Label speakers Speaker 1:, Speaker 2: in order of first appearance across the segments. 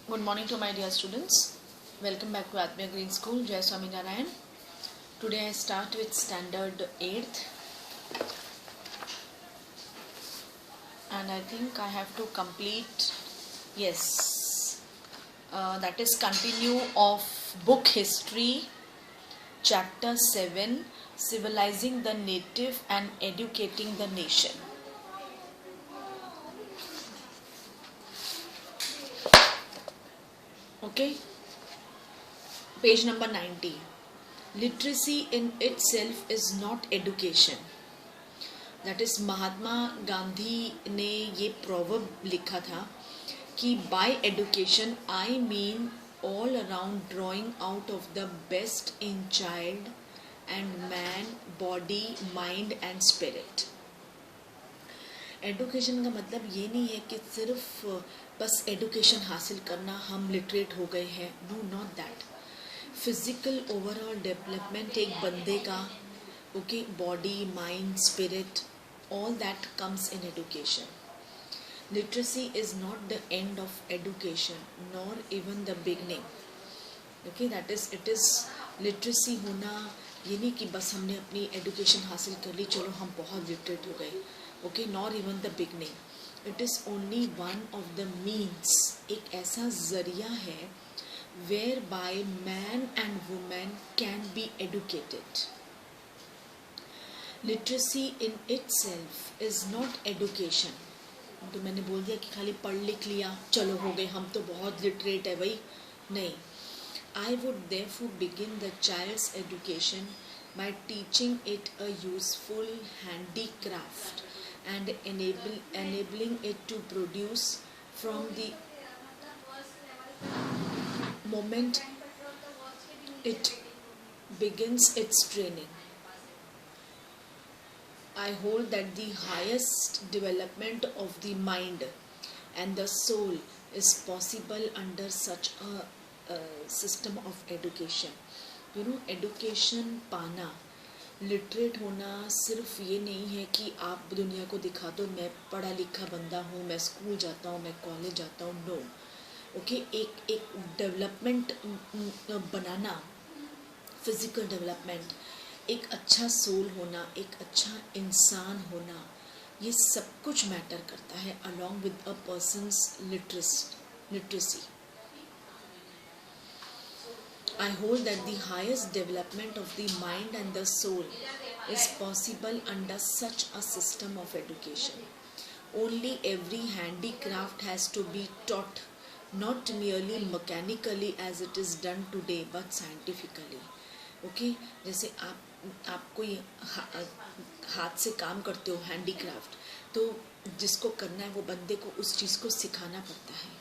Speaker 1: Good morning to my dear students. Welcome back to Atmiya Green School. Jai Swami Narayan. Today I start with standard 8th and I think I have to complete, that is continue of book history chapter 7, civilizing the native and educating the nation. Okay, page number 90. Literacy in itself is not education. That is Mahatma Gandhi ने ये proverb लिखा था कि by education I mean all around drawing out of the best in child and man body mind and spirit. Education का मतलब ये नहीं है कि सिर्फ बस एडुकेशन हासिल करना हम लिटरेट हो गए हैं. No, not that. Physical overall development एक बंदे का, okay, body mind spirit, all that comes in education. Literacy is not the end of education nor even the beginning. Okay, that is, it is literacy होना ये नहीं कि बस हमने अपनी education हासिल कर ली, चलो हम बहुत literate हो गए. Okay, nor even the beginning. It is only one of the means, एक ऐसा जरिया है whereby man and woman can be educated. Literacy in itself is not education. तो मैंने बोल दिया कि खाली पढ़ लिख लिया चलो हो गए, हम तो बहुत लिटरेट है भाई. नहीं. I would therefore begin the child's education by teaching it a useful handicraft and enabling it to produce from the moment it begins its training. I hold that the highest development of the mind and the soul is possible under such a system of education. You know, education पाना, literate होना सिर्फ ये नहीं है कि आप दुनिया को दिखा दो मैं पढ़ा लिखा बंदा हूँ, मैं स्कूल जाता हूँ, मैं कॉलेज जाता हूँ. नो. ओके, एक डेवलपमेंट बनाना, फिजिकल डेवलपमेंट, एक अच्छा सोल होना, एक अच्छा इंसान होना, ये सब कुछ मैटर करता है along with a persons literacy. I hold that the highest development of the mind and the soul is possible under such a system of education. Only every handicraft has to be taught, not merely mechanically as it is done today, but scientifically. Okay? जैसे आप कोई हाथ से काम करते हो, handicraft, तो जिसको करना है वो बंदे को उस चीज़ को सिखाना पड़ता है.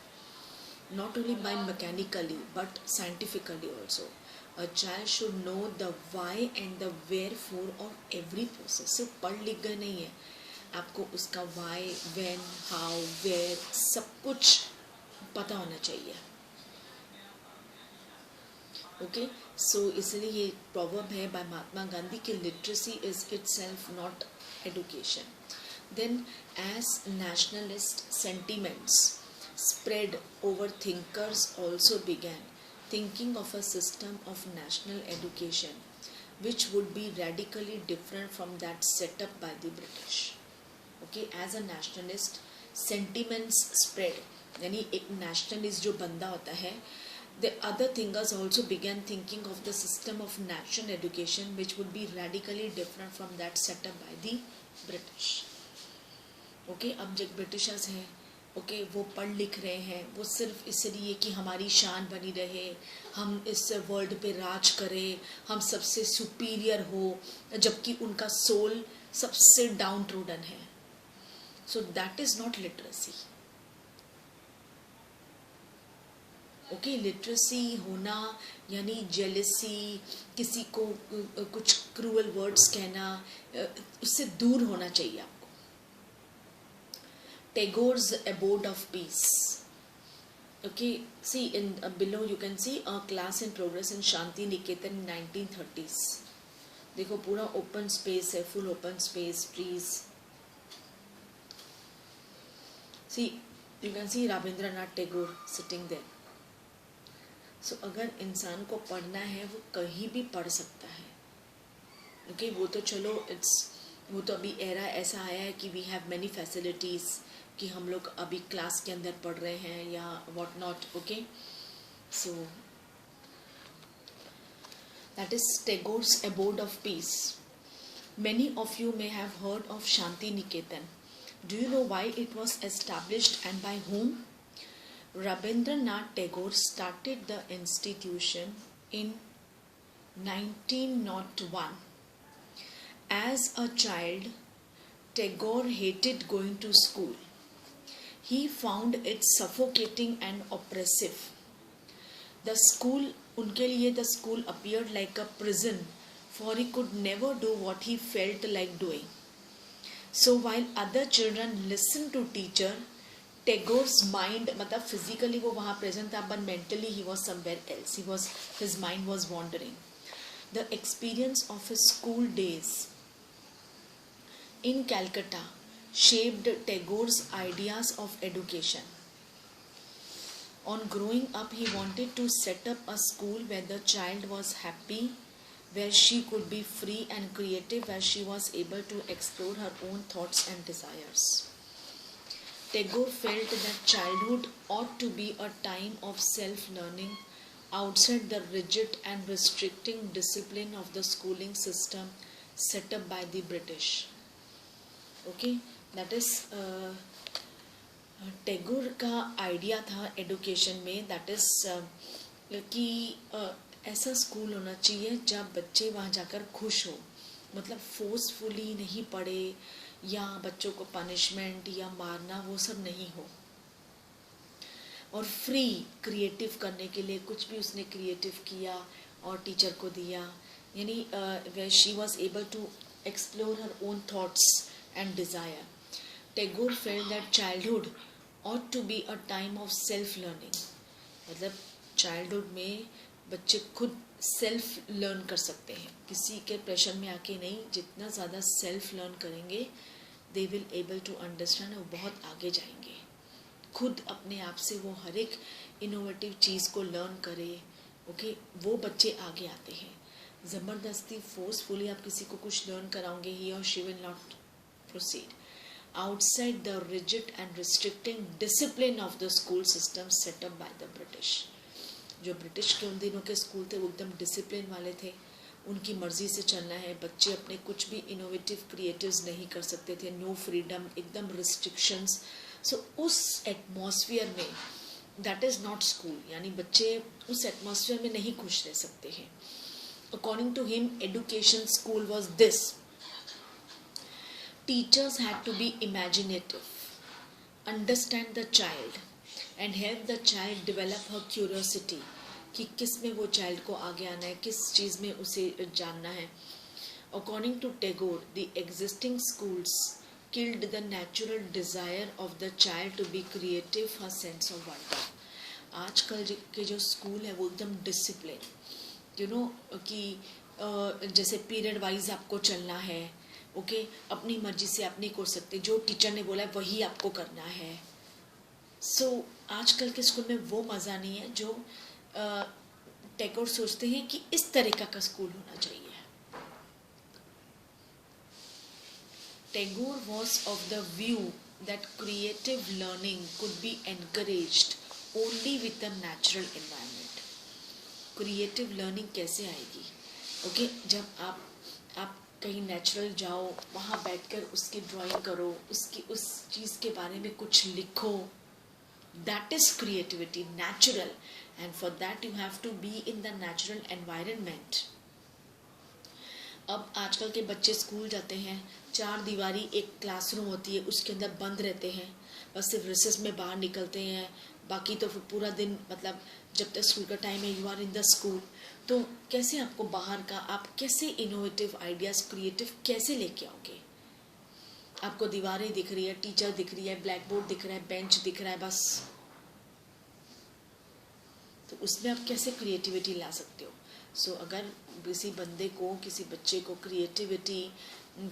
Speaker 1: Not only by mechanically but scientifically also. A child should know the why and the wherefore of every process. सिर्फ पढ़ लिख गए नहीं है, आपको उसका why, when, how, where सब कुछ पता होना चाहिए. ओके, सो इसलिए ये प्रोवर्ब है बाय महात्मा गांधी कि literacy is itself not education. Then as nationalist sentiments spread over, thinkers also began thinking of a system of national education which would be radically different from that set up by the British. Okay, as a nationalist, sentiments spread, यानी एक nationalist जो बंदा होता है, the other thinkers also began thinking of the system of national education which would be radically different from that set up by the British. Okay, अब जो Britishers हैं, okay, वो पढ़ लिख रहे हैं, वो सिर्फ इसलिए कि हमारी शान बनी रहे, हम इस वर्ल्ड पे राज करें, हम सबसे सुपीरियर हो, जबकि उनका सोल सबसे डाउन ट्रोडन है. So that is not literacy. Okay, literacy होना यानी जेलसी, किसी को कुछ क्रूअल वर्ड्स कहना, उससे दूर होना चाहिए आपको. Tagore's Abode of Peace. Okay, see in below you can see a class in progress in Shanti Niketan in 1930s. देखो पूरा ओपन स्पेस है, full open space, trees. See, you can see Rabindranath Tagore sitting there. सो अगर इंसान को पढ़ना है वो कहीं भी पढ़ सकता है. ओके वो तो चलो वो तो अभी एरा ऐसा आया है कि वी हैव मैनी फैसिलिटीज़ कि हम लोग अभी क्लास के अंदर पढ़ रहे हैं या what not. Okay so that is Tagore's abode of peace. Many of you may have heard of Shanti Niketan. Do you know why it was established and by whom? Rabindranath Tagore started the institution in 1901. As a child, Tagore hated going to school. He found it suffocating and oppressive. The school, उनके लिए the school appeared like a prison, for he could never do what he felt like doing. So while other children listened to teacher, Tagore's mind, मतलब physically वो वहाँ present था, but mentally he was somewhere else. His mind was wandering. The experience of his school days in Calcutta shaped Tagore's ideas of education. On growing up, he wanted to set up a school where the child was happy, where she could be free and creative, where she was able to explore her own thoughts and desires. Tagore felt that childhood ought to be a time of self-learning outside the rigid and restricting discipline of the schooling system set up by the British. Okay, that is Tagore का idea था education में, that is कि ऐसा school होना चाहिए जब बच्चे वहाँ जाकर खुश हो, मतलब फोर्सफुली नहीं पढ़े या बच्चों को पनिशमेंट या मारना वो सब नहीं हो, और फ्री क्रिएटिव करने के लिए कुछ भी उसने क्रिएटिव किया और टीचर को दिया, यानी where she was able to explore her own thoughts and desire. Tagore felt that childhood ought to be a time of self learning. मतलब चाइल्डहुड में बच्चे खुद सेल्फ लर्न कर सकते हैं, किसी के प्रेशर में आके नहीं. जितना ज़्यादा सेल्फ लर्न करेंगे they will able to understand, और बहुत आगे जाएंगे. खुद अपने आप से वो हर एक इनोवेटिव चीज़ को लर्न करे. ओके वो बच्चे आगे आते हैं. ज़बरदस्ती फोर्सफुली आप किसी को कुछ लर्न कराओगे, ही और she will not proceed outside the rigid and restricting discipline of the school system set up by the British. जो ब्रिटिश के उन दिनों के स्कूल थे वो एकदम डिसिप्लिन वाले थे, उनकी मर्जी से चलना है. बच्चे अपने कुछ भी इनोवेटिव क्रिएटिव्स नहीं कर सकते थे, नो फ्रीडम, एकदम रिस्ट्रिक्शंस. सो उस एटमॉस्फेयर में दैट इज़ नॉट स्कूल, यानी बच्चे उस एटमॉस्फेयर में नहीं खुश रह सकते हैं. According to him education school was this: teachers had to be imaginative, understand the child and help the child develop her curiosity कि किस में वो चाइल्ड को आगे आना है, किस चीज़ में उसे जानना है. According to Tagore, the existing schools killed the natural desire of the child to be creative, her sense of wonder. आजकल के जो स्कूल है वो एकदम डिसिप्लिन, यू नो, कि जैसे पीरियड वाइज आपको चलना है. ओके अपनी मर्जी से आप नहीं कर सकते, जो टीचर ने बोला है वही आपको करना है. सो आजकल के स्कूल में वो मज़ा नहीं है जो टैगोर सोचते हैं कि इस तरीका का स्कूल होना चाहिए. Tagore was of the view that creative learning could be encouraged only with the natural environment. Creative learning कैसे आएगी? ओके जब आप कहीं नेचुरल जाओ, वहाँ बैठकर उसकी ड्राइंग करो, उसकी उस चीज़ के बारे में कुछ लिखो, that is creativity, natural. And for that you have to be in the natural environment. अब आजकल के बच्चे स्कूल जाते हैं, 4 दीवारी एक क्लासरूम होती है, उसके अंदर बंद रहते हैं, बस सिर्फ रिसेस में बाहर निकलते हैं, बाकी तो फिर पूरा दिन, मतलब जब तक स्कूल का टाइम है you are in the school. तो कैसे आपको बाहर का, आप कैसे इनोवेटिव आइडियाज़ क्रिएटिव कैसे लेके आओगे? आपको दीवारें दिख रही है, टीचर दिख रही है, ब्लैक बोर्ड दिख रहा है, बेंच दिख रहा है, बस. तो उसमें आप कैसे क्रिएटिविटी ला सकते हो? सो अगर किसी बंदे को, किसी बच्चे को क्रिएटिविटी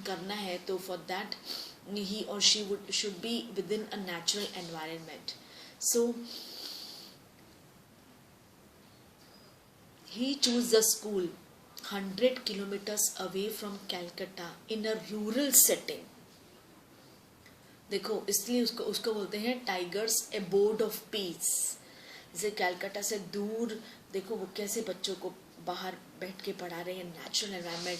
Speaker 1: करना है तो फॉर दैट ही और she should be with in a natural environment. So he chose the school 100 kilometers away from Calcutta in a rural setting. देखो इसलिए उसको उसको बोलते हैं टाइगर्स एबोर्ड ऑफ पीस. जैसे कैलकाटा से दूर देखो वो कैसे बच्चों को बाहर बैठ के पढ़ा रहे हैं, नेचुरल एनवायरनमेंट.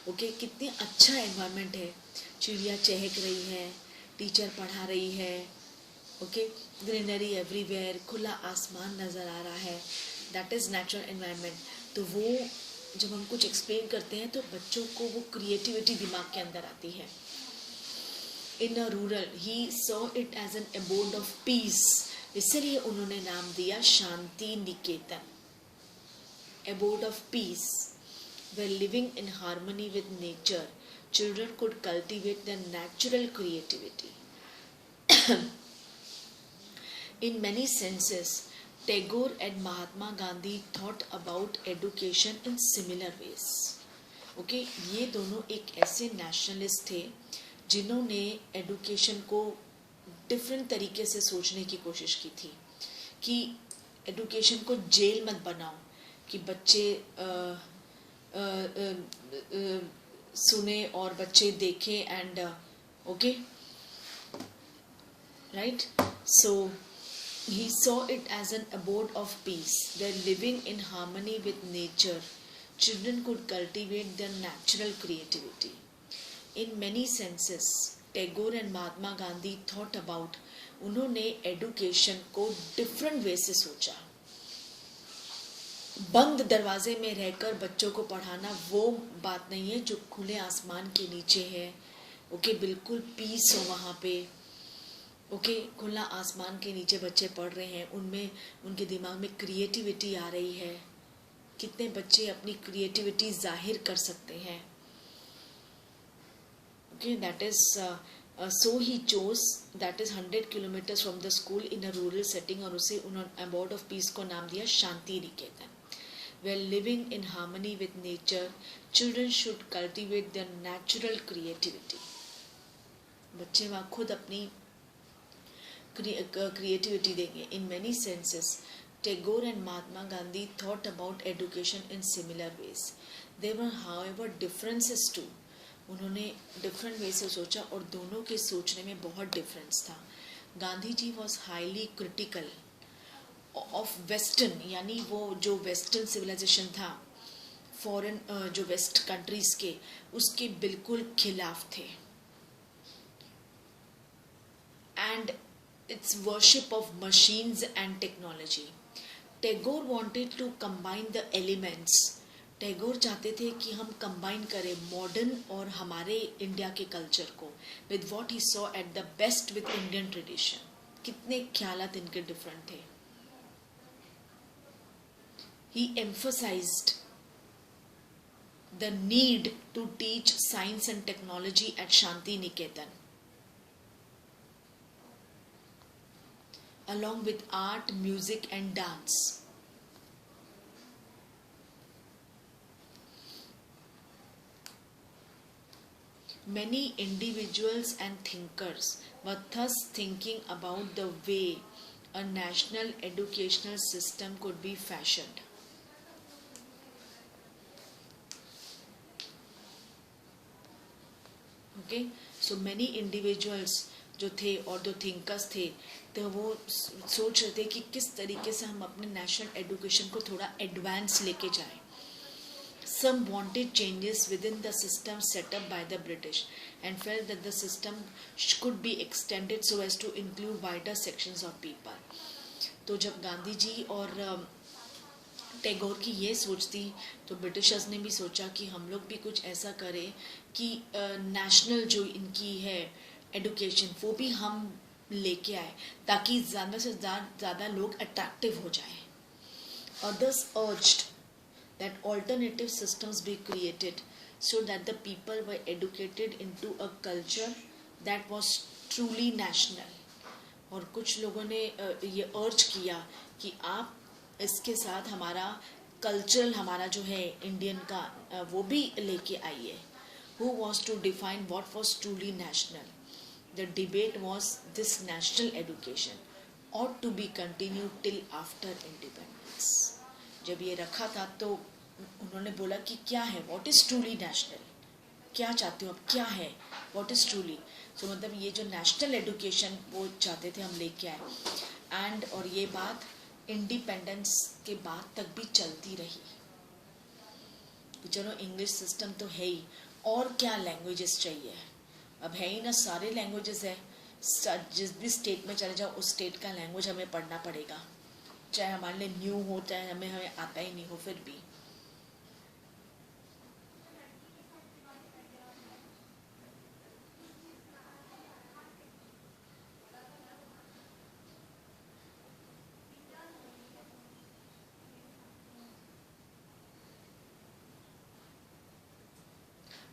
Speaker 1: ओके, कितनी अच्छा एनवायरनमेंट है, चिड़िया चहक रही है, टीचर पढ़ा रही है. ओके, ग्रीनरी एवरीवेयर, खुला आसमान नज़र आ रहा है, दैट इज़ नेचुरल एनवायरनमेंट. तो वो जब हम कुछ एक्सप्लेन करते हैं तो बच्चों को वो क्रिएटिविटी दिमाग के अंदर आती है. In a rural he saw it as an abode of peace, इसलिए उन्होंने नाम दिया Shanti Niketan, abode of peace. Where living in harmony with nature, children could cultivate the natural creativity. In many senses, Tagore and Mahatma Gandhi thought about education in similar ways. Okay, ये दोनों एक ऐसे nationalist थे जिन्होंने एडुकेशन को different तरीके से सोचने की कोशिश की थी कि एडुकेशन को जेल मत बनाओ कि बच्चे सुने और बच्चे देखें and okay right. So he saw it as an abode of peace, where living in harmony with nature, children could cultivate their natural creativity. In many senses, Tagore and Mahatma Gandhi thought about, उन्होंने education को different way से सोचा. बंद दरवाजे में रहकर बच्चों को पढ़ाना वो बात नहीं है जो खुले आसमान के नीचे है. ओके, बिल्कुल पीस हो वहाँ पे. ओके, खुला आसमान के नीचे बच्चे पढ़ रहे हैं, उनमें उनके दिमाग में क्रिएटिविटी आ रही है. कितने बच्चे अपनी क्रिएटिविटी जाहिर कर सकते हैं. Okay, that is so he chose, that is 100 kilometres from the school in a rural setting, और उसे उन्होंने अबोर्ड ऑफ पीस को नाम दिया Shanti Niketan. Where living in harmony with nature, children should cultivate their natural creativity. बच्चे वहाँ खुद अपनी creativity देंगे. In many senses, Tagore and Mahatma Gandhi thought about education in similar ways. There were, however, differences too. उन्होंने different way से सोचा और दोनों के सोचने में बहुत difference था. Gandhi ji was highly critical of Western, यानी वो जो Western civilization था, foreign जो West countries के, उसके बिल्कुल खिलाफ थे. And its worship of machines and technology. Tagore wanted to combine the elements. Tagore चाहते थे कि हम कंबाइन करें मॉडर्न और हमारे इंडिया के कल्चर को with what he saw at the best with Indian tradition. कितने ख्यालात इनके डिफरेंट थे. He emphasized the need to teach science and technology at Shanti Niketan, along with art, music and dance. Many individuals and thinkers were thus thinking about the way a national educational system could be fashioned. Okay, so many individuals जो थे और जो thinkers थे, तो वो सोच रहे थे कि किस तरीके से हम अपने नेशनल एजुकेशन को थोड़ा एडवांस लेके जाएं. Some wanted changes within the system set up by the British and felt that the system could be extended so as to include wider sections of people. तो जब गांधी जी और टैगोर की ये सोच थी तो ब्रिटिशर्स ने भी सोचा कि हम लोग भी कुछ ऐसा करें कि नेशनल जो इनकी है एडुकेशन वो भी हम लेके आए ताकि ज़्यादा से ज़्यादा लोग अट्रैक्टिव हो जाए. Others urged that alternative systems be created so that the people were educated into a culture that was truly national. और कुछ लोगों ने ये अर्ज किया कि आप इसके साथ हमारा कल्चरल हमारा जो है इंडियन का वो भी लेके आइए. Who was to define what was truly national? The debate was this national education ought to be continued till after independence. जब ये रखा था तो उन्होंने बोला कि क्या है, व्हाट इज़ ट्रूली नेशनल, क्या चाहते हो आप, क्या है, व्हाट इज़ ट्रूली। सो मतलब ये जो नेशनल एजुकेशन वो चाहते थे हम लेके आए। एंड और ये बात इंडिपेंडेंस के बाद तक भी चलती रही कि चलो इंग्लिश सिस्टम तो है ही, और क्या लैंग्वेजेस चाहिए, अब है ही ना, सारे लैंग्वेजेस है, जिस भी स्टेट में चले जाओ उस स्टेट का लैंग्वेज हमें पढ़ना पड़ेगा, चाहे हमारे लिए न्यू हो चाहे हमें हमें आता ही नहीं हो फिर भी।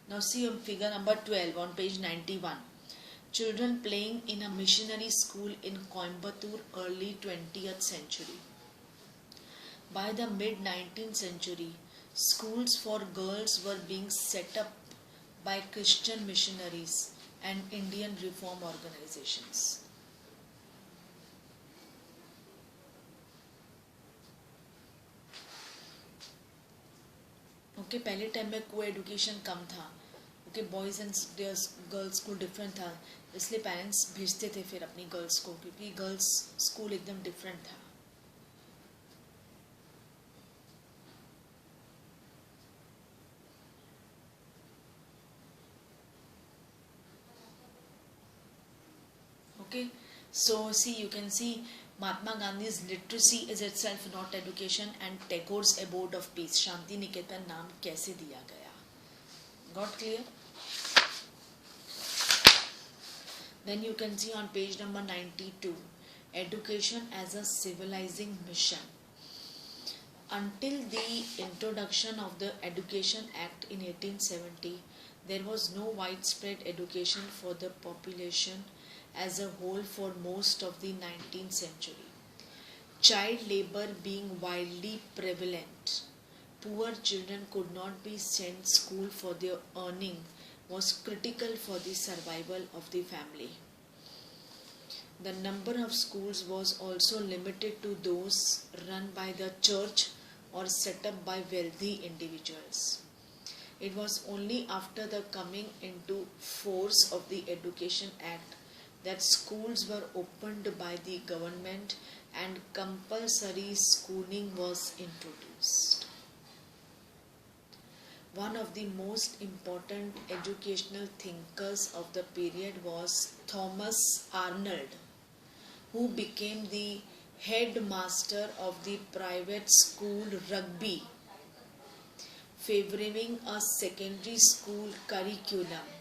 Speaker 1: Now see on figure number 12 on page 91. Children playing in a missionary school in Coimbatore early 20th century. By the mid 19th century, schools for girls were being set up by Christian missionaries and Indian reform organizations. Okay पहले time में को education कम था, okay boys and girls school different था, इसलिए parents भेजते थे फिर अपनी गर्ल्स को, क्योंकि गर्ल्स स्कूल एकदम डिफरेंट था। Okay, so see, you can see Mahatma Gandhi's literacy is itself not education, and Tagore's abode of peace, Shanti Niketan नाम कैसे दिया गया। Got clear? Then you can see on page number 92, education as a civilizing mission. Until the introduction of the Education Act in 1870, there was no widespread education for the population as a whole for most of the 19th century. Child labor being widely prevalent, poor children could not be sent to school for their earning was critical for the survival of the family. The number of schools was also limited to those run by the church or set up by wealthy individuals. It was only after the coming into force of the Education Act that schools were opened by the government and compulsory schooling was introduced. One of the most important educational thinkers of the period was Thomas Arnold, who became the headmaster of the private school Rugby, favoring a secondary school curriculum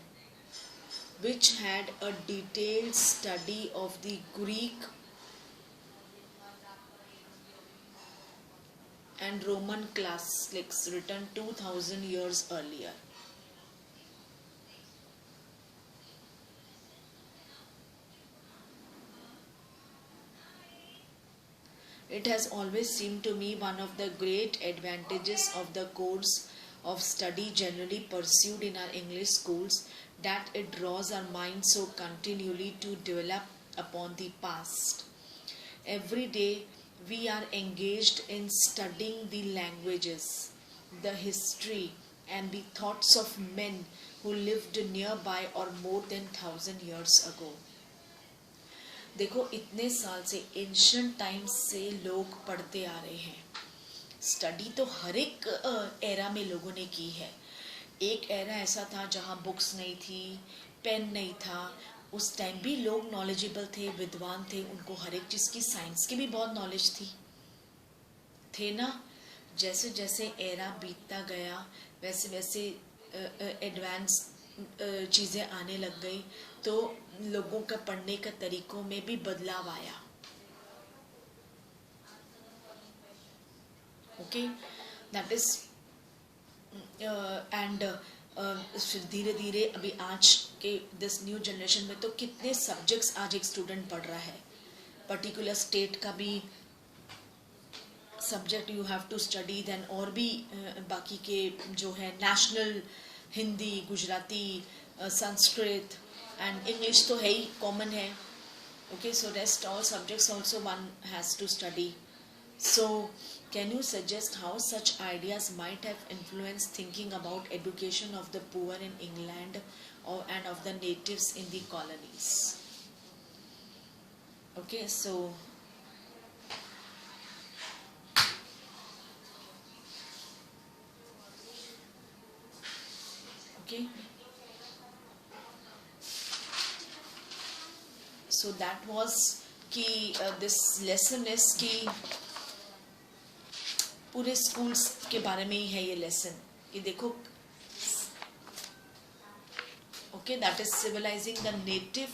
Speaker 1: which had a detailed study of the Greek and Roman classics written 2000 years earlier. It has always seemed to me one of the great advantages of the course of study generally pursued in our English schools that it draws our minds so continually to develop upon the past. Every day we are engaged in studying the languages, the history and the thoughts of men who lived nearby or more than 1000 years ago. देखो इतने साल से ancient times से लोग पढ़ते आ रहे हैं, study तो हर एक एरा में लोगों ने की है। एक एरा ऐसा था जहाँ बुक्स नहीं थी, पेन नहीं था, उस टाइम भी लोग नॉलेजेबल थे, विद्वान थे, उनको हर एक चीज़ की, साइंस की भी बहुत नॉलेज थी, थे ना। जैसे जैसे एरा बीतता गया वैसे वैसे एडवांस चीज़ें आने लग गई, तो लोगों का पढ़ने का तरीकों में भी बदलाव आया। ओके, दैट इज एंड धीरे धीरे अभी आज के दिस न्यू जनरेशन में तो कितने सब्जेक्ट्स आज एक स्टूडेंट पढ़ रहा है, पर्टिकुलर स्टेट का भी subject you have to study, then और भी बाकी के जो है national, Hindi, Gujarati, Sanskrit and English तो है ही, कॉमन है। Okay, so rest all subjects also one has to study. So can you suggest how such ideas might have influenced thinking about education of the poor in England and of the natives in the colonies? Okay, so okay, so that was कि this lesson is कि पूरे schools के बारे में ही है ये lesson कि देखो okay that is civilising the native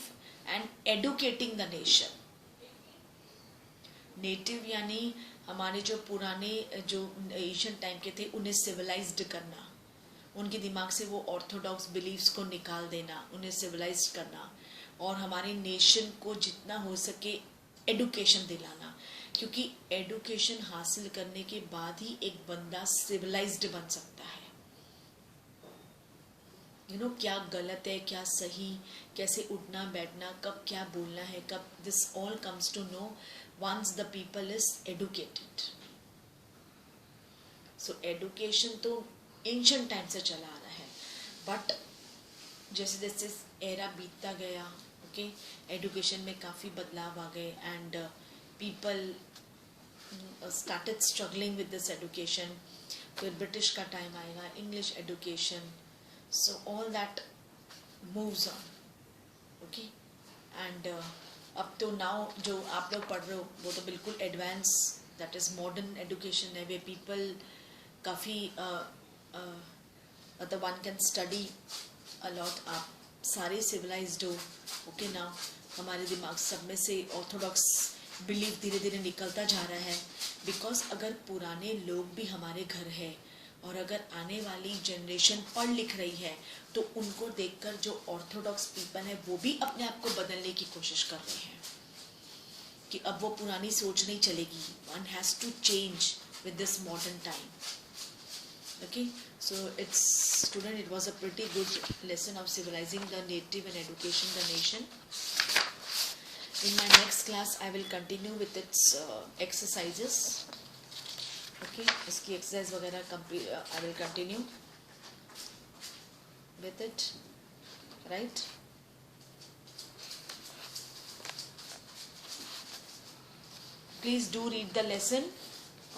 Speaker 1: and educating the nation. Native यानी हमारे जो पुराने जो एशियन टाइम के थे उन्हें सिविलाइज्ड करना, उनके दिमाग से वो ऑर्थोडॉक्स बिलीव्स को निकाल देना, उन्हें सिविलाइज करना और हमारे नेशन को जितना हो सके एडुकेशन दिलाना, क्योंकि एडुकेशन हासिल करने के बाद ही एक बंदा सिविलाइज्ड बन सकता है. क्या गलत है क्या सही, कैसे उठना बैठना, कब क्या बोलना है, कब, this all comes to know once the people is educated. So education तो एंशिएंट टाइम से चला आ रहा है, बट जैसे जैसे एरा बीतता गया ओके एडुकेशन में काफ़ी बदलाव आ गए and people started struggling with this education. फिर ब्रिटिश का टाइम आएगा, English education, so all that moves on okay and अब तो नाउ जो आप लोग पढ़ रहे हो वो तो बिल्कुल advance that is modern education है, वे पीपल काफ़ी मतलब वन कैन स्टडी अलॉट. आप सारे सिविलाइज्ड हो ओके नाउ हमारे दिमाग सब में से ऑर्थोडॉक्स बिलीफ धीरे धीरे निकलता जा रहा है, बिकॉज अगर पुराने लोग भी हमारे घर है और अगर आने वाली जनरेशन पढ़ लिख रही है तो उनको देखकर जो ऑर्थोडॉक्स पीपल है वो भी अपने आप को बदलने की कोशिश कर रहे हैं कि अब वो पुरानी सोच नहीं चलेगी. One has to change with this modern time. Okay, so it's student, it was a pretty good lesson of civilizing the native and education the nation. In my next class I will continue with its exercises. Okay, इसकी exercise वगैरह complete I will continue with it, right? Please do read the lesson,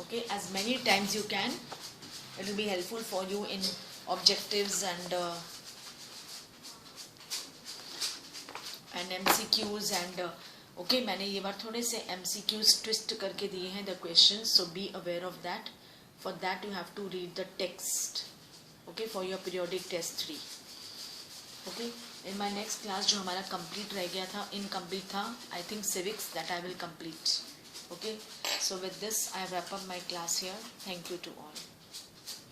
Speaker 1: okay, as many times you can. It will be helpful for you in objectives and MCQs and okay, मैंने ये बार थोड़े से MCQs twist करके दिए हैं the questions, so be aware of that. For that you have to read the text, okay, for your periodic test 3. Okay, in my next class जो हमारा complete रह गया था, incomplete था, I think civics, that I will complete. Okay, so with this I wrap up my class here. Thank you to all.